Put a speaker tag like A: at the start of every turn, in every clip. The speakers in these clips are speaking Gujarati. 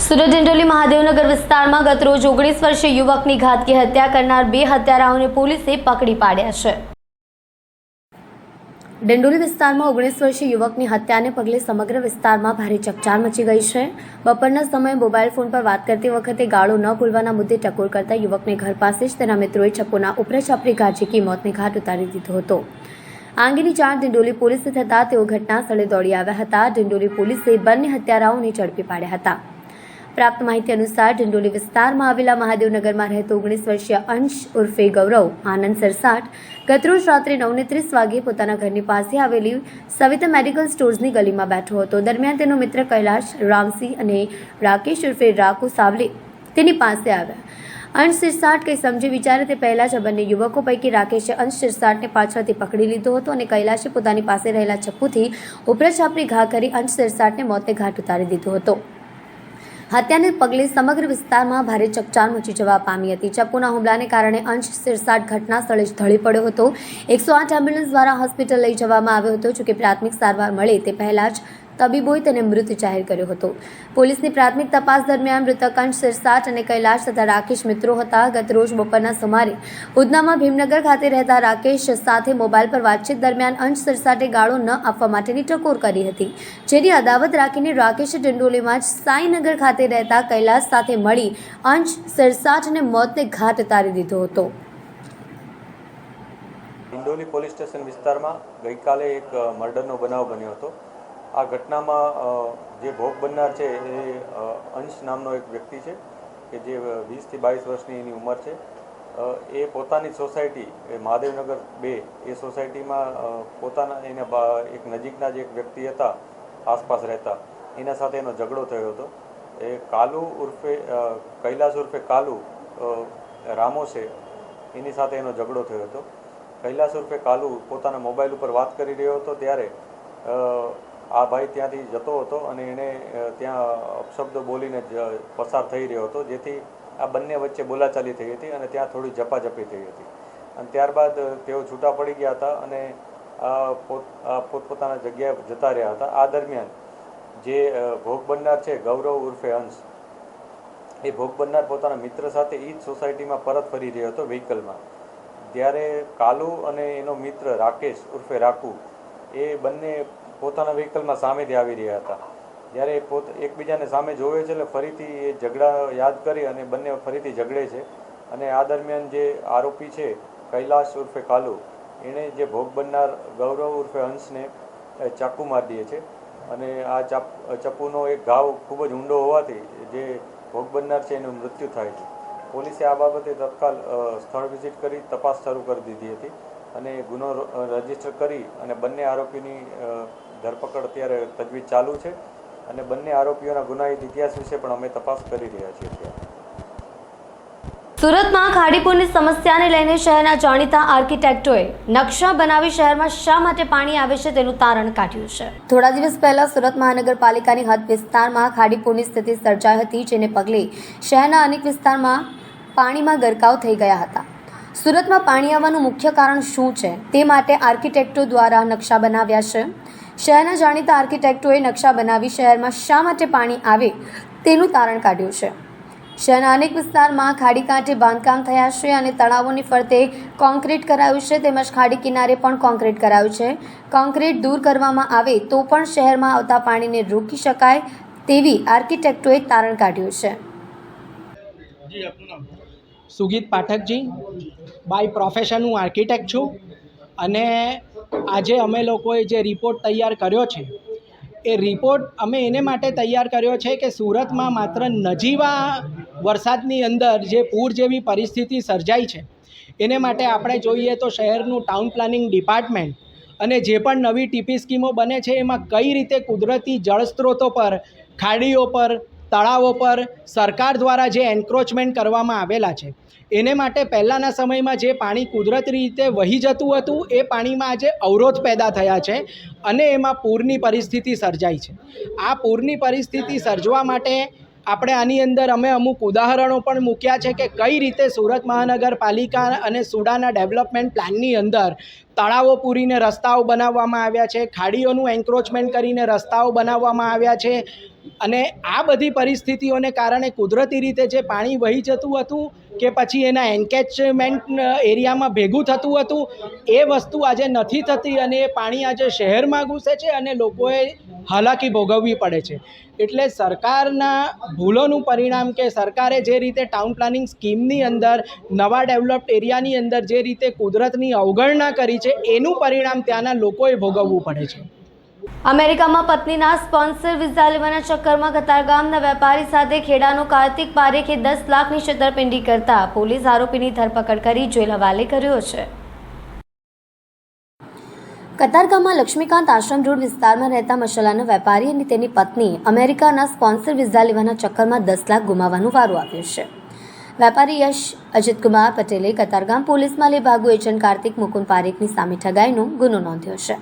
A: સુરત ડિંડોલી મહાદેવનગર વિસ્તારમાં ગતરોજ 19 વર્ષીય યુવકની ઘાતકી હત્યા કરનાર બે હત્યારાઓને પોલીસે પકડી પાડ્યા છે। ડિંડોલી વિસ્તારમાં 19 વર્ષીય યુવકની હત્યાને પગલે સમગ્ર વિસ્તારમાં ભારે ચકચાર મચી ગઈ છે। બપોરના સમયે મોબાઈલ ફોન પર વાત કરતી વખતે ગાળો ન બોલવાના મુદ્દે ટકોર કરતા યુવકને ઘર પાસે જ તેના મિત્રોએ ચપ્પુના ઉપરેછાપરી ઘા ઝીકી મોતને ઘાટ ઉતારી દીધો હતો। આ અંગેની જાણ ડિંડોલી પોલીસને થતાં તેઓ ઘટના સ્થળે દોડી આવ્યા હતા। ડિંડોલી પોલીસે બંને હત્યારાઓને ઝડપી પાડ્યા હતા। प्राप्त माहिती अनुसार ડિંડોલી વિસ્તારમાં આવેલા મહાદેવનગરમાં રહેતો 19 વર્ષીય અંશ ઉર્ફે ગૌરવ આનંદ સરસાટ ગતરોજ રાત્રે 9:30 વાગે પોતાના ઘરની પાસે આવેલી સવિતા મેડિકલ સ્ટોર્સની ગલીમાં બેઠો હતો। દરમિયાન તેનો મિત્ર કૈલાશ રામસિંહ અને રાકેશ ઉર્ફે રાખુ સાવલે તેની પાસે આવ્યા। અંશ સિરસાટ કંઈ સમજી વિચારે તે પહેલા જ બંને યુવકો પૈકી રાકેશે અંશ સિરસાટને પાછળથી પકડી લીધો હતો અને કૈલાશે પોતાની પાસે રહેલા ચપ્પુથી ઉપરેછાપરી ઘા કરી અંશ સિરસાટને મોતને ઘાટ ઉતારી દીધો હતો। હત્યાને પગલે સમગ્ર વિસ્તારમાં ભારે ચકચાર મચી જવા પામી હતી। ચપ્પુના હુમલાને કારણે અંશ સિરસાટ ઘટના સ્થળે જ ઢળી પડ્યો હતો। 108 એમ્બ્યુલન્સ દ્વારા હોસ્પિટલ લઈ જવામાં આવ્યો હતો। જોકે પ્રાથમિક સારવાર મળે તે પહેલા જ તબીબોએ તેને મૃત જાહેર કર્યો હતો। પોલીસની પ્રાથમિક તપાસ દરમિયાન મૃતક અંશ સિરસાટ અને કૈલાશ તથા રાકેશ મિત્રો હતા। ગતરોજ બપોરના સુમારે ઉધનામાં ભીમનગર ખાતે રહેતા રાકેશ સાથે મોબાઈલ પર વાતચીત દરમિયાન અંશ સિરસાટે ગાળો ન આપવા માટેની ટકોર કરી હતી, જેની અદાવત રાખીને રાકેશે ડિંડોલીમાં જ સાઈનગર ખાતે રહેતા કૈલાશ સાથે મળી અંશ સિરસાટને મોતને ઘાટ ઉતારી દીધો હતો।
B: ડિંડોલી પોલીસ સ્ટેશન વિસ્તારમાં ગઈકાલે એક મર્ડરનો બનાવ બન્યો હતો। આ ઘટનામાં જે ભોગ બનનાર છે એ અંશ નામનો એક વ્યક્તિ છે કે જે 20 થી 22 વર્ષની એની ઉંમર છે। એ પોતાની સોસાયટી મહાદેવનગર 2 એ સોસાયટીમાં પોતાના એના એક નજીકના જે એક વ્યક્તિ હતા આસપાસ રહેતા એના સાથે એનો ઝઘડો થયો હતો। એ કાલુ ઉર્ફે કૈલાશ ઉર્ફે કાલુ રામો છે એની સાથે એનો ઝઘડો થયો હતો। કૈલાશ ઉર્ફે કાલુ પોતાના મોબાઈલ ઉપર વાત કરી રહ્યો હતો ત્યારે આ ભાઈ ત્યાંથી જતો હતો અને એણે ત્યાં અપશબ્દો બોલીને પસાર થઈ રહ્યો હતો, જેથી આ બંને વચ્ચે બોલાચાલી થઈ હતી અને ત્યાં થોડી ઝપાઝપી થઈ હતી અને ત્યારબાદ તેઓ છૂટા પડી ગયા હતા અને પોતપોતાના જગ્યાએ જતા રહ્યા હતા। આ દરમિયાન જે ભોગ બનનાર છે ગૌરવ ઉર્ફે અંશ, એ ભોગ બનનાર પોતાના મિત્ર સાથે એ જ સોસાયટીમાં પરત ફરી રહ્યો હતો વ્હીકલમાં। ત્યારે કાલુ અને એનો મિત્ર રાકેશ ઉર્ફે રાખુ એ બંને પોતાના વ્હીકલમાં સામેથી આવી રહ્યા હતા। જ્યારે એકબીજાને સામે જોવે છે એટલે ફરીથી એ ઝઘડા યાદ કરી અને બંને ફરીથી ઝઘડે છે અને આ દરમિયાન જે આરોપી છે કૈલાશ ઉર્ફે કાલુ એણે જે ભોગ બનનાર ગૌરવ ઉર્ફે અંશને ચાકુ મારી દે છે અને આ ચપ્પુનો એક ઘાવ ખૂબ જ ઊંડો હોવાથી જે ભોગ બનનાર છે એનું મૃત્યુ થાય છે। પોલીસે આ બાબતે તત્કાલ સ્થળ વિઝિટ કરી તપાસ શરૂ કરી દીધી હતી અને ગુનો રજીસ્ટર કરી અને બંને આરોપીની ધરપકડ અત્યારે તજવીજ ચાલુ છે અને બંને આરોપીઓના ગુનાહિત ઇતિહાસ વિશે પણ અમે તપાસ કરી રહ્યા છીએ।
A: સુરતમાં ખાડીપુરની સમસ્યાને લઈને શહેરના જાણીતા આર્કિટેક્ટોએ નકશા બનાવી શહેરમાં શા માટે પાણી આવે છે તેનું તારણ કાઢ્યું છે। થોડા દિવસ પહેલા સુરત મહાનગરપાલિકાની હદ વિસ્તારમાં ખાડીપુરની સ્થિતિ સર્જાઈ હતી, જેને પગલે શહેરના અનેક વિસ્તારમાં પાણીમાં ગરકાવ થઈ ગયા હતા। સુરતમાં પાણી આવવાનું મુખ્ય કારણ શું છે તે માટે આર્કિટેક્ટો દ્વારા નકશા બનાવ્યા છે। શહેરના જાણીતા આર્કિટેક્ટોએ નકશા બનાવી શહેરમાં શા માટે પાણી આવે તેનું તારણ કાઢ્યું છે। શહેરના અનેક વિસ્તારમાં ખાડી કાંઠે બાંધકામ થયા છે અને તળાવોની ફરતે કોન્ક્રીટ કરાયું છે, તેમજ ખાડી કિનારે પણ કોન્ક્રીટ કરાયું છે। કોન્ક્રીટ દૂર કરવામાં આવે તો પણ શહેરમાં આવતા પાણીને રોકી શકાય તેવી આર્કિટેક્ટોએ તારણ કાઢ્યું છે।
C: સુગીત પાઠકજી, બાય પ્રોફેશન હું આર્કિટેક્ટ છું અને આજે અમે લોકોએ જે રિપોર્ટ તૈયાર કર્યો છે એ રિપોર્ટ અમે એને માટે તૈયાર કર્યો છે કે સુરતમાં માત્ર નજીવા વરસાદની અંદર જે પૂર જેવી પરિસ્થિતિ સર્જાઈ છે એને માટે આપણે જોઈએ તો શહેરનું ટાઉન પ્લાનિંગ ડિપાર્ટમેન્ટ અને જે પણ નવી ટીપી સ્કીમો બને છે એમાં કઈ રીતે કુદરતી જળસ્ત્રોતો પર, ખાડીઓ પર, તળાવો પર સરકાર દ્વારા જે એન્ક્રોચમેન્ટ કરવામાં આવેલા છે એને માટે પહેલાંના સમયમાં જે પાણી કુદરતી રીતે વહી જતું હતું એ પાણીમાં આજે અવરોધ પેદા થયા છે અને એમાં પૂરની પરિસ્થિતિ સર્જાઈ છે। આ પૂરની પરિસ્થિતિ સર્જવા માટે આપણે આની અંદર અમે અમુક ઉદાહરણો પણ મૂક્યા છે કે કઈ રીતે સુરત મહાનગરપાલિકા અને સુડાના ડેવલપમેન્ટ પ્લાનની અંદર તળાવો પૂરીને રસ્તાઓ બનાવવામાં આવ્યા છે, ખાડીઓનું એન્ક્રોચમેન્ટ કરીને રસ્તાઓ બનાવવામાં આવ્યા છે અને આ બધી પરિસ્થિતિઓને કારણે કુદરતી રીતે જે પાણી વહી જતું હતું કે પછી એના એન્કેચમેન્ટ એરિયામાં ભેગું થતું હતું એ વસ્તુ આજે નથી થતી અને એ પાણી આજે શહેરમાં ઘૂસે છે અને લોકોએ હાલાકી ભોગવવી પડે છે. એટલે સરકારના ભૂલોનું પરિણામ કે સરકારે જે રીતે ટાઉન પ્લાનિંગ સ્કીમની અંદર નવા ડેવલપ્ડ એરિયાની અંદર જે રીતે કુદરતની અવગણના કરી છે એનું પરિણામ ત્યાંના લોકોએ ભોગવવું પડે છે.
A: અમેરિકામાં પત્નીના સ્પોન્સર વિઝા લેવાના ચક્કરમાં કતારગામના વેપારી સાથે ખેડાનો કાર્તિક પારેખે 10 લાખની છેતરપિંડી કરતા પોલીસ આરોપીની ધરપકડ કરી જેલ હવાલે કર્યો છે. કતારગામમાં લક્ષ્મીકાંત આશ્રમ રોડ વિસ્તારમાં રહેતા મસાલાના વેપારી અને તેની પત્ની અમેરિકાના સ્પોન્સર વિઝા લેવાના ચક્કરમાં 10 લાખ ગુમાવવાનો વારો આવ્યો છે. વેપારી યશ અજીતકુમાર પટેલે કતારગામ પોલીસમાં લેભાગુ એજન્ટ કાર્તિક મુકુંદ પારેખની સામે ઠગાઈનો ગુનો નોંધ્યો છે.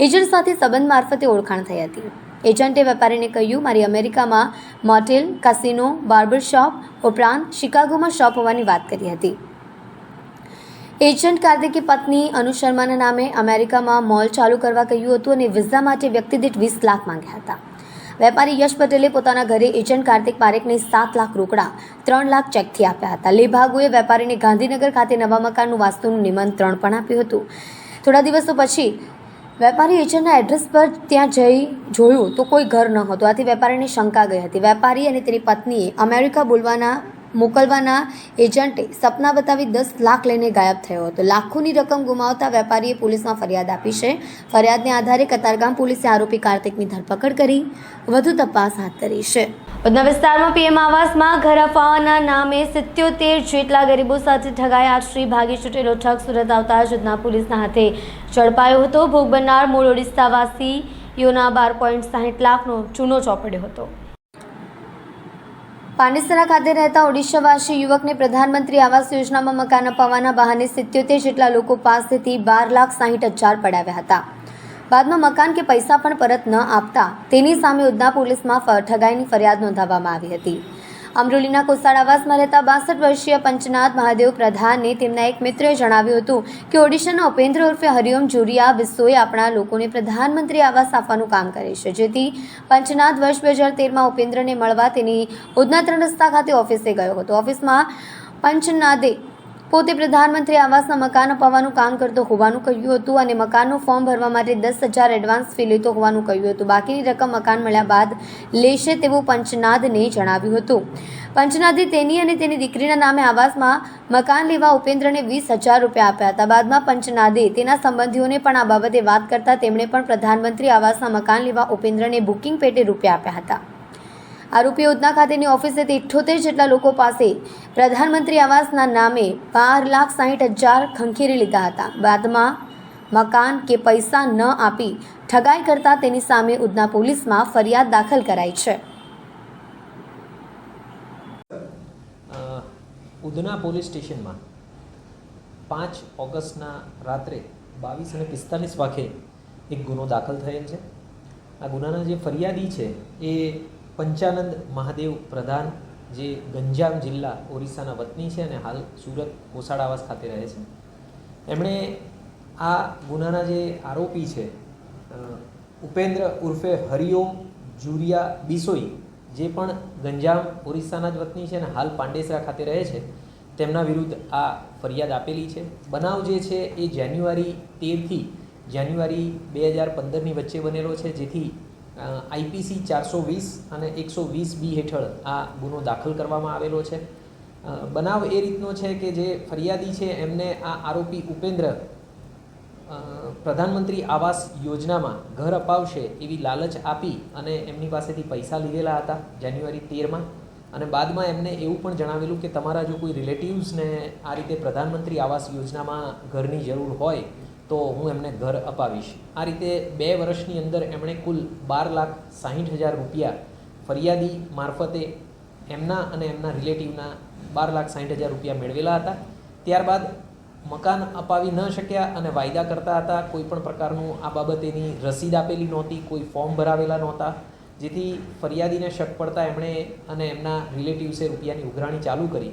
A: એજન્ટ સાથે સંબંધ મારફતે ઓળખાણ થઈ હતી. એજન્ટે વેપારીને કહ્યું, મારી અમેરિકામાં મોટેલ, કાસિનો, બાર્બર શોપ ઉપરાંત શિકાગોમાં શોપ હોવાની વાત કરી હતી. એજન્ટ કાર્તિકે પત્ની અનુ શર્માના નામે અમેરિકામાં મોલ ચાલુ કરવા કહ્યું હતું અને વિઝા માટે વ્યક્તિ દીઠ 20 લાખ માંગ્યા હતા. વેપારી યશ પટેલે પોતાના ઘરે એજન્ટ કાર્તિક પારેખને 7 લાખ રોકડા 3 લાખ ચેકથી આપ્યા હતા. લેભાગુએ વેપારીને ગાંધીનગર ખાતે નવા મકાનનું વાસ્તુનું નિમંત્રણ પણ આપ્યું હતું. થોડા દિવસો પછી વેપારી એજન્ટના એડ્રેસ પર ત્યાં જઈ જોયું તો કોઈ ઘર ન હતું. આથી વેપારીને શંકા ગઈ હતી. વેપારી અને તેની પત્નીએ અમેરિકા મોકલવાના એજન્ટે સપના બતાવી 10 લાખ લઈને ગાયબ થયો હતો. લાખોની રકમ ગુમાવતા વેપારીએ પોલીસમાં ફરિયાદ આપી છે. ફરિયાદને આધારે કતારગામ પોલીસે આરોપી કાર્તિકની ધરપકડ કરી વધુ તપાસ હાથ ધરી છે. ઉધના વિસ્તારમાં પીએમ આવાસમાં ઘર અપાવવાના નામે 77 જેટલા ગરીબો સાથે ઠગાઈ આશરે ભાગી છૂટેલો ઠગ સુરત આવતા જ ઉધના પોલીસના હાથે ઝડપાયો હતો. ભોગ બનનાર મૂળ ઓડિશાવાસીઓના 12.60 લાખનો ચૂનો ચોપડ્યો હતો. પાંડેસરા ખાતે રહેતા ઓડિશાવાસી યુવકને પ્રધાનમંત્રી આવાસ યોજનામાં મકાન અપાવવાના બહાને 77 જેટલા લોકો પાસેથી 12,60,000 પડાવ્યા હતા. બાદમાં મકાન કે પૈસા પણ પરત ન આપતા તેની સામે ઉધના પોલીસમાં ઠગાઈની ફરિયાદ નોંધાવવામાં આવી હતી. અમરોલીના કોસાડ આવાસમાં રહેતા 62 વર્ષીય પંચનાથ મહાદેવ પ્રધાનને તેમના એક મિત્રએ જણાવ્યું હતું કે ઓડિશાના ઉપેન્દ્ર ઉર્ફે હરિઓમ જુરિયા બિસ્સોએ આપણા લોકોને પ્રધાનમંત્રી આવાસ આપવાનું કામ કરે છે. જેથી પંચનાથ વર્ષ 2013માં ઉપેન્દ્રને મળવા તેની ઉધના 3 રસ્તા ખાતે ઓફિસે ગયો હતો. ઓફિસમાં પંચનાથે પોતે પ્રધાનમંત્રી આવાસના મકાન અપાવવાનું કામ કરતો હોવાનું કહ્યું હતું અને મકાનનું ફોર્મ ભરવા માટે 10,000 એડવાન્સ ફી લેતો હોવાનું કહ્યું હતું. બાકીની રકમ મકાન મળ્યા બાદ લેશે તેવું પંચનાથને જણાવ્યું હતું. પંચનાથે તેની અને તેની દીકરીના નામે આવાસમાં મકાન લેવા ઉપેન્દ્રને 20,000 રૂપિયા આપ્યા હતા. બાદમાં પંચનાથે તેના સંબંધીઓને પણ આ બાબતે વાત કરતા તેમણે પણ પ્રધાનમંત્રી આવાસના મકાન લેવા ઉપેન્દ્રને બુકિંગ પેટે રૂપિયા આપ્યા હતા. આરોપીએ ઉધના ખાતેની ઓફિસેથી 78 જેટલા લોકો પાસે પ્રધાનમંત્રી આવાસના નામે 12,60,000 ખંખેરી લીધા હતા. બાદમાં મકાન કે પૈસા ન આપી ઠગાઈ કરતા તેની સામે ઉધના પોલીસમાં ફરિયાદ દાખલ કરાઈ છે.
D: ઉધના પોલીસ સ્ટેશનમાં 5 ઓગસ્ટના રાત્રે 22:45 વાગે એક ગુનો દાખલ થયેલ છે. આ ગુનાના જે ફરિયાદી છે એ પંચાનંદ મહાદેવ પ્રધાન, જે ગંજામ જિલ્લા ઓરિસ્સાના વતની છે અને હાલ સુરત કોસાડ આવાસ ખાતે રહે છે. એમણે આ ગુનાના જે આરોપી છે ઉપેન્દ્ર ઉર્ફે હરિઓમ જુરિયા બિસોઈ, જે પણ ગંજામ ઓરિસ્સાના જ વતની છે અને હાલ પાંડેસરા ખાતે રહે છે, તેમના વિરુદ્ધ આ ફરિયાદ આપેલી છે. બનાવ જે છે એ જાન્યુઆરી 13થી જાન્યુઆરી 2015ની વચ્ચે બનેલો છે, જેથી IPC 420 અને 120B હેઠળ આ ગુનો દાખલ કરવામાં આવેલો છે. બનાવ એ રીતનો છે કે જે ફરિયાદી છે એમને આ આરોપી ઉપેન્દ્ર પ્રધાનમંત્રી આવાસ યોજનામાં ઘર અપાવશે એવી લાલચ આપી અને એમની પાસેથી પૈસા લીધેલા હતા જાન્યુઆરી 13માં. અને બાદમાં એમને એવું પણ જણાવેલું કે તમારા જો કોઈ રિલેટિવ્સને આ રીતે પ્રધાનમંત્રી આવાસ યોજનામાં ઘરની જરૂર હોય તો હું એમને ઘર અપાવીશ. આ રીતે 2 વર્ષની અંદર એમણે કુલ 12,60,000 રૂપિયા ફરિયાદી મારફતે એમના અને એમના રિલેટિવના 12,60,000 રૂપિયા મેળવેલા હતા. ત્યારબાદ મકાન અપાવી ન શક્યા અને વાયદા કરતા હતા. કોઈ પણ પ્રકારનું આ બાબતેની રસીદ આપેલી નહોતી, કોઈ ફોર્મ ભરાવેલા નહોતા, જેથી ફરિયાદીને શક પડતા એમણે અને એમના રિલેટિવ્સે રૂપિયાની ઉઘરાણી ચાલુ કરી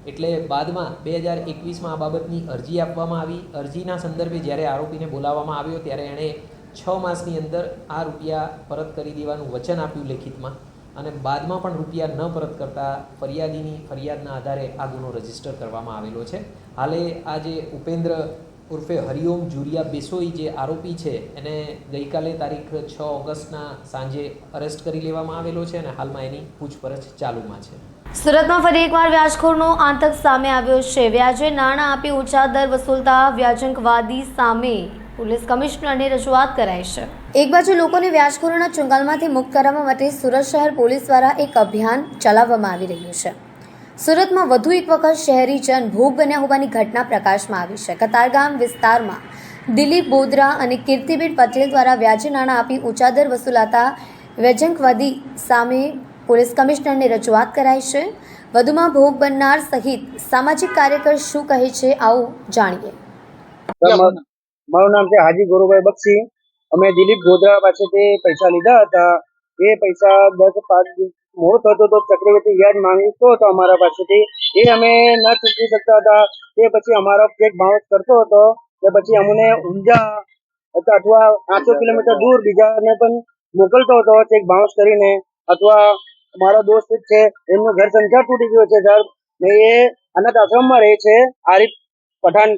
D: એટલે બાદમાં 2021માં આ બાબતની અરજી આપવામાં આવી. અરજીના સંદર્ભે જ્યારે આરોપીને બોલાવવામાં આવ્યો ત્યારે એણે 6 માસની અંદર આ રૂપિયા પરત કરી દેવાનું વચન આપ્યું લેખિતમાં, અને બાદમાં પણ રૂપિયા ન પરત કરતા ફરિયાદીની ફરિયાદના આધારે આ ગુનો રજીસ્ટર કરવામાં આવેલો છે. હાલે આ જે ઉપેન્દ્ર ઉર્ફે હરિઓમ જુરિયા બેસોઈ જે આરોપી છે એને ગઈકાલે તારીખ 6 ઓગસ્ટના સાંજે અરેસ્ટ કરી લેવામાં આવેલો છે અને હાલમાં એની પૂછપરછ ચાલુમાં છે.
A: સુરતમાં ફરી એકવાર વ્યાજખોરનો આતંક સામે આવ્યો છે. વ્યાજે નાણાં આપી ઊંચા દર વસૂલતા વ્યાજંકવાદી સામે પોલીસ કમિશનરને રજૂઆત કરાઈ છે. એક બાજુ લોકોને વ્યાજખોરોના ચુંગાલમાંથી મુક્ત કરવા માટે સુરત શહેર પોલીસ દ્વારા એક અભિયાન ચલાવવામાં આવી રહ્યું છે. સુરતમાં વધુ એક વખત શહેરીજન ભોગ બન્યા હોવાની ઘટના પ્રકાશમાં આવી છે. કતારગામ વિસ્તારમાં દિલીપ બોદરા અને કીર્તિબેન પટેલ દ્વારા વ્યાજે નાણાં આપી ઊંચા દર વસૂલાતા વ્યાજંકવાદી સામે પોલીસ કમિશનરને રજૂઆત કરાઈ છે. વધુમાં ભોગ બનનાર સહિત સામાજિક કાર્યકર શું કહે છે, આવો જાણીએ.
E: મારું નામ છે હાજી ગોરુભાઈ બક્ષી. અમે દિલીપ ગોધરા પાસેથી પૈસા લીધા હતા. એ પૈસા 10-5 મોડો થતો તો ચક્રવૃદ્ધિ વ્યાજ માંગતો હતો અમારા પાસેથી. એ અમે ન ચૂકવી શકતા હતા. તે પછી અમારો ચેક બાઉન્સ કરતો હતો. તે પછી અમને ઊંઝા અથવા 800 કિલોમીટર દૂર બીજાને પણ મોકલતો હતો ચેક બાઉન્સ કરીને. અથવા મારો દોસ્ત છે એમનું ઘર સંસાર તૂટી ગયો છે સર, ને એ અનાથ આશ્રમમાં રહે છે. આરિફ પઠાણ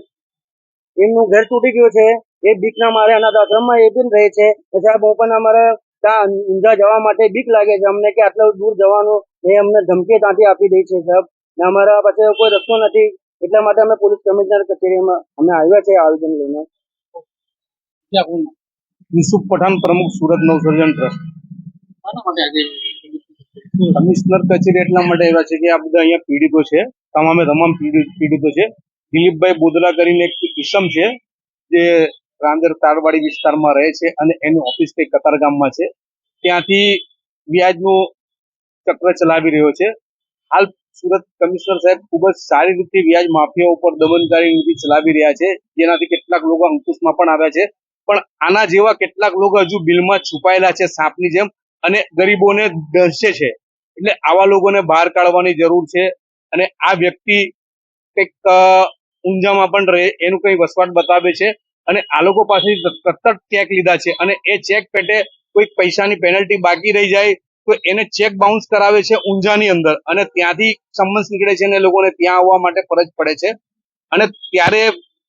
E: એમનું ઘર તૂટી ગયું છે. એ બીકના મારે અનાથ આશ્રમમાં એ પણ રહે છે. સાહેબ હું પણ અમારે ત્યાં ઊંઝા જવા માટે બીક લાગે છે અમને કે આટલું દૂર જવાનું. એ અમને ધમકી ત્યાંથી આપી દે છે સાહેબ, ને અમારા પાસે કોઈ રસ્તો નથી. એટલા માટે અમે પોલીસ કમિશનર કચેરીમાં અમે આવ્યા છે આવેદન લઈને.
F: યુસુફ પઠાણ, પ્રમુખ સુરત નવસર્જન ટ્રસ્ટ. કમિશનર કચેરી એટલા માટે આવ્યા છે કે આ બધા અહીંયા પીડિતો છે, તમામ પીડિતો છે. દિલીપભાઈ બોદલા કરીને એક ઈસમ છે જે રાંદેર તારવાડી વિસ્તારમાં રહે છે અને એની ઓફિસ કઈ કતારગામમાં છે. ત્યાંથી વ્યાજનું ચક્ર ચલાવી રહ્યો છે. હાલ સુરત કમિશનર સાહેબ ખૂબ જ સારી રીતે વ્યાજ માફિયા ઉપર દમનકારી નીતિ ચલાવી રહ્યા છે, જેનાથી કેટલાક લોકો અંકુશમાં પણ આવ્યા છે. પણ આના જેવા કેટલાક લોકો હજુ બિલમાં છુપાયેલા છે સાપની જેમ, અને ગરીબોને દર્શે છે. એટલે આવા લોકોને બહાર કાઢવાની જરૂર છે. અને આ વ્યક્તિ કંઈક ઊંઝામાં પણ રહે એનું કઈ વસવાટ બતાવે છે, અને આ લોકો પાસેથી સતત ચેક લીધા છે, અને એ ચેક પેટે કોઈ પૈસાની પેનલ્ટી બાકી રહી જાય તો એને ચેક બાઉન્સ કરાવે છે ઊંઝાની અંદર, અને ત્યાંથી સમન્સ નીકળે છે અને લોકોને ત્યાં આવવા માટે ફરજ પડે છે. અને ત્યારે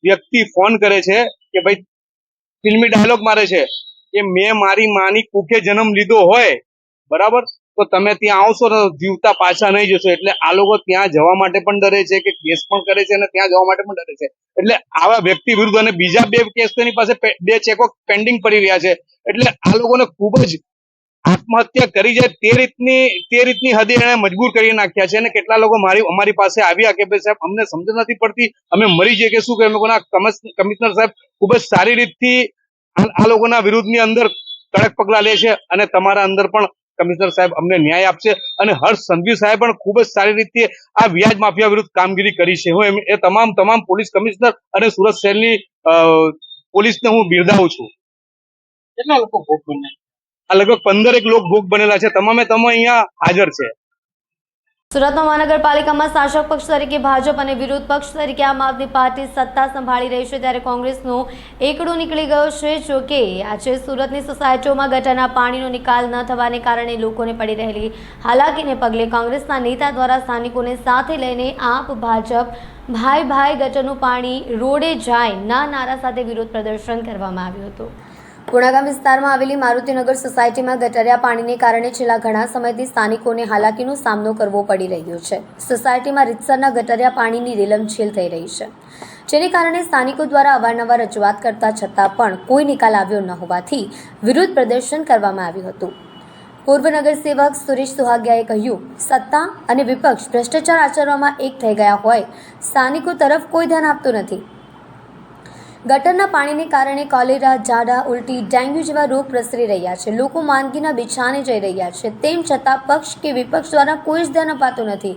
F: વ્યક્તિ ફોન કરે છે કે ભાઈ ફિલ્મી ડાયલોગ મારે છે કે મેં મારી માની કુખે જન્મ લીધો હોય, બરાબર, તો તમે ત્યાં આવશો તો જીવતા પાછા નહીં જશો. એટલે આ લોકો ત્યાં જવા માટે પણ ડરે છે કે કેસ પણ કરે છે અને ત્યાં જવા માટે પણ ડરે છે. એટલે આવા વ્યક્તિ વિરુદ્ધ અને બીજા 2 કેસ તેની પાસે 2 ચેકો પેન્ડિંગ પડી રહ્યા છે. એટલે આ લોકોને ખૂબ જ આત્મહત્યા કરી જાય તે રીતની હદે એને મજબૂર કરી નાખ્યા છે. અને કેટલા લોકો અમારી પાસે આવ્યા કે ભાઈ સાહેબ અમને સમજ નથી પડતી, અમે મરી જઈએ કે શું કે. કમિશનર સાહેબ ખૂબ જ સારી રીતથી આ લોકોના વિરુદ્ધની અંદર કડક પગલા લે છે, અને તમારા અંદર પણ કમિશનર સાહેબ અમને ન્યાય આપશે. અને હર્ષ સંઘવી સાહેબ પણ ખૂબ જ સારી રીતે આ વ્યાજ માફિયા વિરુદ્ધ કામગીરી કરી છે. હું એ તમામ પોલીસ કમિશનર અને સુરત શહેરની પોલીસને હું બિરદાવું છું.
E: કેટલા લોકો ભોગ બન્યા?
F: આ લગભગ 15 લોકો ભોગ બનેલા છે. તમામે અહીંયા હાજર છે.
A: સુરતમાં મહાનગરપાલિકામાં શાસક પક્ષ તરીકે ભાજપ અને વિરોધ પક્ષ તરીકે આમ આદમી પાર્ટી સત્તા સંભાળી રહી છે, ત્યારે કોંગ્રેસનો એકડો નીકળી ગયો છે. જોકે આજે સુરતની સોસાયટીઓમાં ગટરના પાણીનો નિકાલ ન થવાને કારણે લોકોને પડી રહેલી હાલાકીને પગલે કોંગ્રેસના નેતા દ્વારા સ્થાનિકોને સાથે લઈને આપ ભાજપ ભાઈ ભાઈ ગટરનું પાણી રોડે જાય ના નારા સાથે વિરોધ પ્રદર્શન કરવામાં આવ્યું હતું. પુણાગામ વિસ્તારમાં આવેલી મારુતિનગર સોસાયટીમાં ગટરિયા પાણીને કારણે છેલ્લા ઘણા સમયથી સ્થાનિકોને હાલાકીનો સામનો કરવો પડી રહ્યો છે. સોસાયટીમાં રીતસરના ગટરિયા પાણીની રેલમછેલ થઈ રહી છે, જેને કારણે સ્થાનિકો દ્વારા અવારનવાર રજૂઆત કરતા છતાં પણ કોઈ નિકાલ આવ્યો ન હોવાથી વિરોધ પ્રદર્શન કરવામાં આવ્યું હતું. પૂર્વ નગરસેવક સુરેશ સુહાગિયાએ કહ્યું, સત્તા અને વિપક્ષ ભ્રષ્ટાચાર આચરવામાં એક થઈ ગયા હોય, સ્થાનિકો તરફ કોઈ ધ્યાન આપતું નથી. ગટરના પાણીને કારણે કોલેરા, ઝાડા, ઉલટી, ડેન્ગ્યુ જેવા રોગ પ્રસરી રહ્યા છે. લોકો માંદગીના બિછાને જઈ રહ્યા છે. તેમ છતાં પક્ષ કે વિપક્ષ દ્વારા કોઈ જ ધ્યાન અપાતું નથી,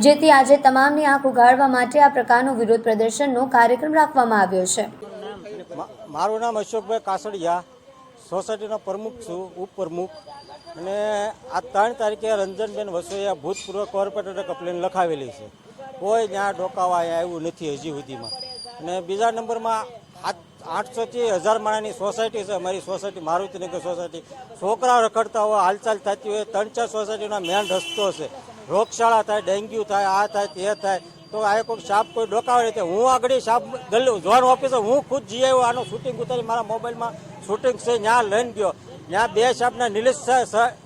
A: જેથી આજે તમામની આંખ ઉઘાડવા માટે આ પ્રકારનો વિરોધ પ્રદર્શનનો કાર્યક્રમ રાખવામાં આવ્યો છે.
G: મારું નામ અશોકભાઈ કાસડિયા, સોસાયટીનો પ્રમુખ છું, ઉપપ્રમુખ. અને આ 3 તારીખે રંજનબેન વસોયા ભૂતપૂર્વ કોર્પોરેટરે કમ્પ્લેન લખાવેલી છે. કોઈ ત્યાં ડોકાવા આવ્યું નથી હજી સુધીમાં. અને બીજા નંબરમાં 800 થી 1000 માણાની સોસાયટી છે અમારી સોસાયટી, મારુતિનગર સોસાયટી. છોકરાઓ રખડતા હોય, હાલચાલ થતી હોય, 3-4 સોસાયટીનો મેન રસ્તો છે. રોગશાળા થાય, ડેન્ગ્યુ થાય, આ થાય તે થાય, તો આ કોઈ સાપ કોઈ ડોકાવે નહીં. હું આગળ સાપ ઝોન ઓફિસર હું ખુદ જઈ આવ્યો. આનું શૂટિંગ ઉતારી મારા મોબાઈલમાં શૂટિંગ છે, ત્યાં લઈને ગયો. ત્યાં 2 સાપના નિલેશ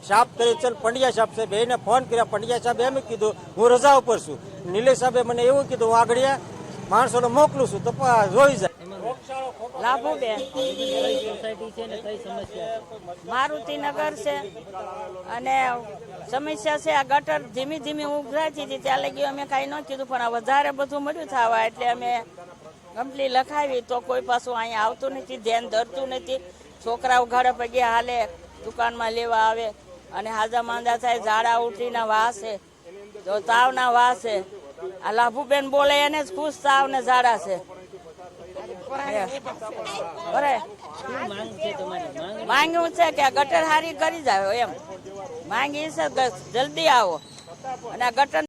G: સાપ કરી છે, પંડ્યા સાહેબ છે, બેને ફોન કર્યા. પંડ્યા સાહેબ એમ કીધું હું રજા ઉપર છું. નિલેશ સાહેબે મને એવું કીધું હું આગળ માણસોને મોકલું છું તો જોઈ જાય.
H: લાભુબેન મારુતિનગર છે અને સમસ્યા છે આ ગટર ધીમી ધીમી ઉભરાતી હતી ત્યાં લગી અમે કાંઈ ન કીધું, પણ આ વધારે બધું મળ્યું થવા એટલે અમે કમ્પ્લીટ લખાવી તો કોઈ પાછું અહીંયા આવતું નથી, ધ્યાન ધરતું નથી. છોકરાઓ ઘરે પગે હાલે, દુકાનમાં લેવા આવે અને હાજા માંદા થાય, ઝાડા ઉલટીના વાસે તો તાવના વાસે. આ લાભુબેન બોલે એને જ ખુશ તાવ ને ઝાડા છે. માંગ્યું છે કે આ ગટર હારી કરી જાય એમ માંગી છે, જલ્દી આવો અને આ ગટર